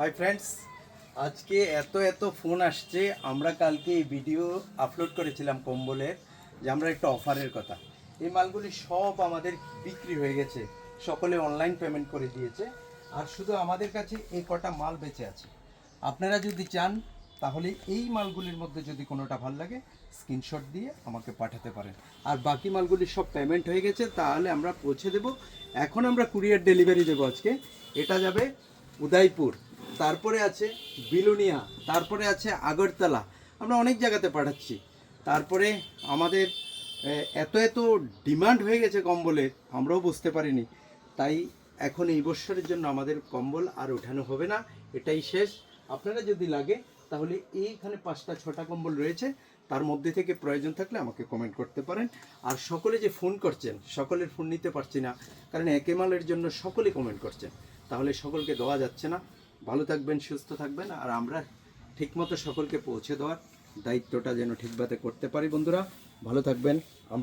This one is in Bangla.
হাই ফ্রেন্ডস, আজকে এত ফোন আসছে। আমরা কালকে এই ভিডিও আপলোড করেছিলাম কম্বলের, যে আমরা একটা অফারের কথা। এই মালগুলি সব আমাদের বিক্রি হয়ে গেছে, সকলে অনলাইন পেমেন্ট করে দিয়েছে। আর শুধু আমাদের কাছে এই কটা মাল বেঁচে আছে। আপনারা যদি চান তাহলে এই মালগুলির মধ্যে যদি কোনোটা ভালো লাগে স্ক্রিনশট দিয়ে আমাকে পাঠাতে পারেন। আর বাকি মালগুলি সব পেমেন্ট হয়ে গেছে, তাহলে আমরা পৌঁছে দেব। এখন আমরা কুরিয়ার ডেলিভারি দেবো আজকে। এটা যাবে উদয়পুর, তারপরে আছে বিলুনিয়া, তারপরে আছে আগরতলা। আমরা অনেক জায়গাতে পাঠাচ্ছি। তারপরে আমাদের এত ডিমান্ড হয়ে গেছে কম্বলের, আমরাও বুঝতে পারিনি। তাই এখন এই বছরের জন্য আমাদের কম্বল আর ওঠানো হবে না, এটাই শেষ। আপনারা যদি লাগে তাহলে এইখানে 5টা-6টা কম্বল রয়েছে, তার মধ্যে থেকে প্রয়োজন থাকলে আমাকে কমেন্ট করতে পারেন। আর সকলে যে ফোন করছেন, সকলের ফোন নিতে পারছি না, কারণ একে মালের জন্য সকলে কমেন্ট করছেন, তাহলে সকলকে দেওয়া যাচ্ছে না। ভালো থাকবেন, সুস্থ থাকবেন, আর আমরা ঠিকমতো সকলকে পৌঁছে দেওয়ার দায়িত্বটা যেন ঠিকভাবে করতে পারি। বন্ধুরা ভালো থাকবেন।